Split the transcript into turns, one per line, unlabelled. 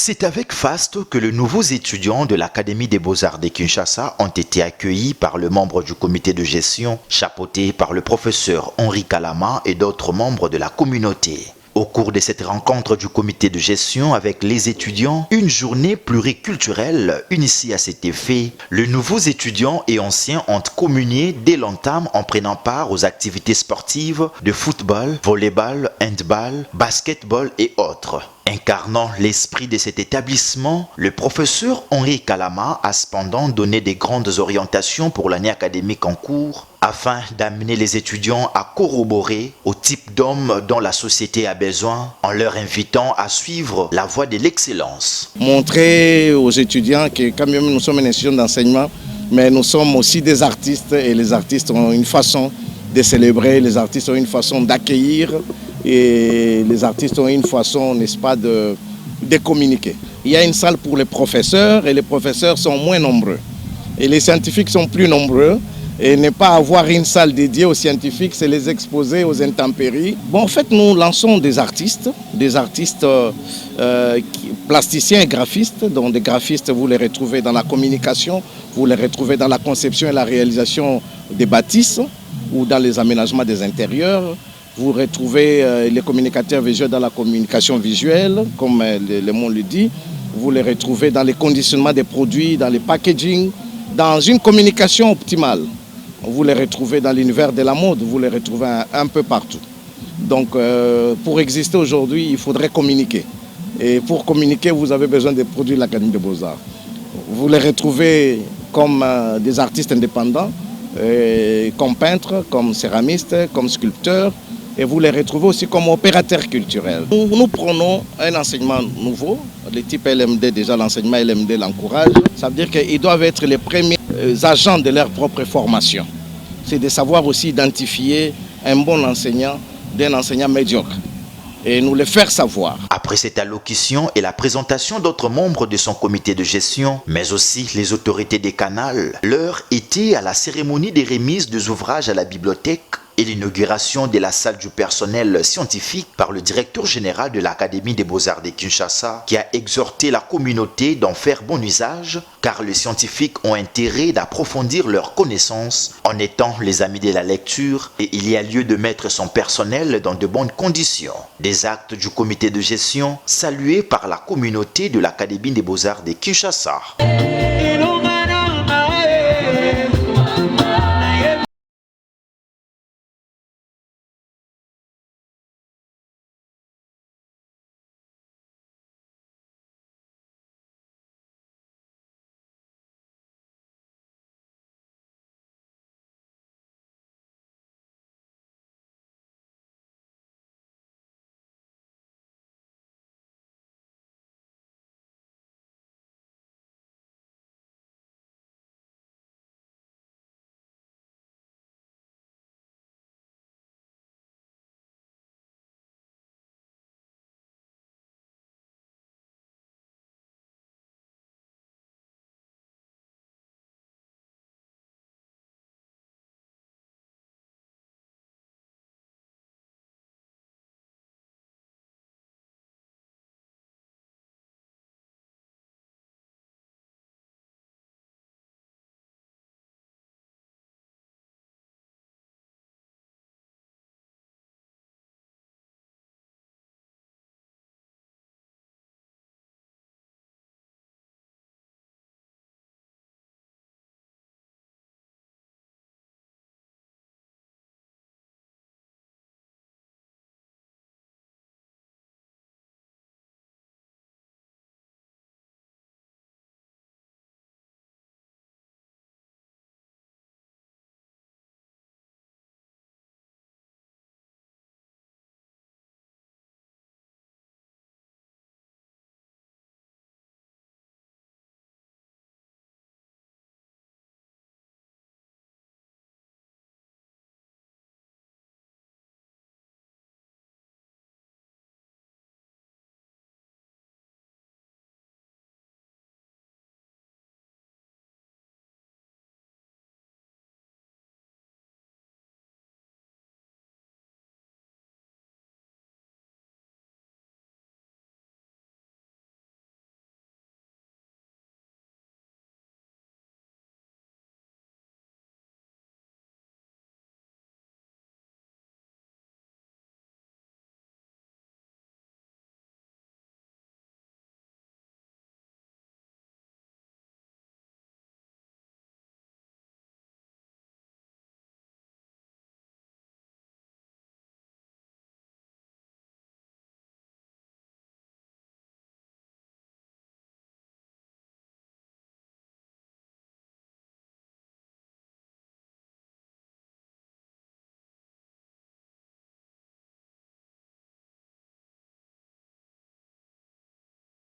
C'est avec faste que les nouveaux étudiants de l'Académie des Beaux-Arts de Kinshasa ont été accueillis par le membre du comité de gestion, chapeauté par le professeur Henri Kalama et d'autres membres de la communauté. Au cours de cette rencontre du comité de gestion avec les étudiants, une journée pluriculturelle initiée à cet effet, les nouveaux étudiants et anciens ont communié dès l'entame en prenant part aux activités sportives de football, volleyball, handball, basketball et autres. Incarnant l'esprit de cet établissement, le professeur Henri Kalama a cependant donné des grandes orientations pour l'année académique en cours afin d'amener les étudiants à corroborer au type d'hommes dont la société a besoin en leur invitant à suivre la voie de l'excellence.
Montrer aux étudiants que quand même nous sommes une institution d'enseignement, mais nous sommes aussi des artistes et les artistes ont une façon de célébrer, les artistes ont une façon d'accueillir et les artistes ont une façon, n'est-ce pas, de communiquer. Il y a une salle pour les professeurs et les professeurs sont moins nombreux et les scientifiques sont plus nombreux. Et ne pas avoir une salle dédiée aux scientifiques, c'est les exposer aux intempéries. Bon, en fait, nous lançons des artistes plasticiens et graphistes. Donc, des graphistes, vous les retrouvez dans la communication, vous les retrouvez dans la conception et la réalisation des bâtisses ou dans les aménagements des intérieurs. Vous retrouvez les communicateurs visuels dans la communication visuelle, comme le mot le dit. Vous les retrouvez dans les conditionnements des produits, dans les packaging, dans une communication optimale. Vous les retrouvez dans l'univers de la mode, vous les retrouvez un peu partout. Donc pour exister aujourd'hui, il faudrait communiquer. Et pour communiquer, vous avez besoin des produits de l'Académie des Beaux-Arts. Vous les retrouvez comme des artistes indépendants, comme peintres, comme céramistes, comme sculpteurs. Et vous les retrouvez aussi comme opérateurs culturels. Nous prenons un enseignement nouveau. Les types LMD, déjà l'enseignement LMD l'encourage. Ça veut dire qu'ils doivent être les premiers agents de leur propre formation. C'est de savoir aussi identifier un bon enseignant d'un enseignant médiocre et nous le faire savoir.
Après cette allocution et la présentation d'autres membres de son comité de gestion, mais aussi les autorités des canals, l'heure était à la cérémonie des remises des ouvrages à la bibliothèque et l'inauguration de la salle du personnel scientifique par le directeur général de l'Académie des Beaux-Arts de Kinshasa qui a exhorté la communauté d'en faire bon usage car les scientifiques ont intérêt d'approfondir leurs connaissances en étant les amis de la lecture et il y a lieu de mettre son personnel dans de bonnes conditions. Des actes du comité de gestion salués par la communauté de l'Académie des Beaux-Arts de Kinshasa.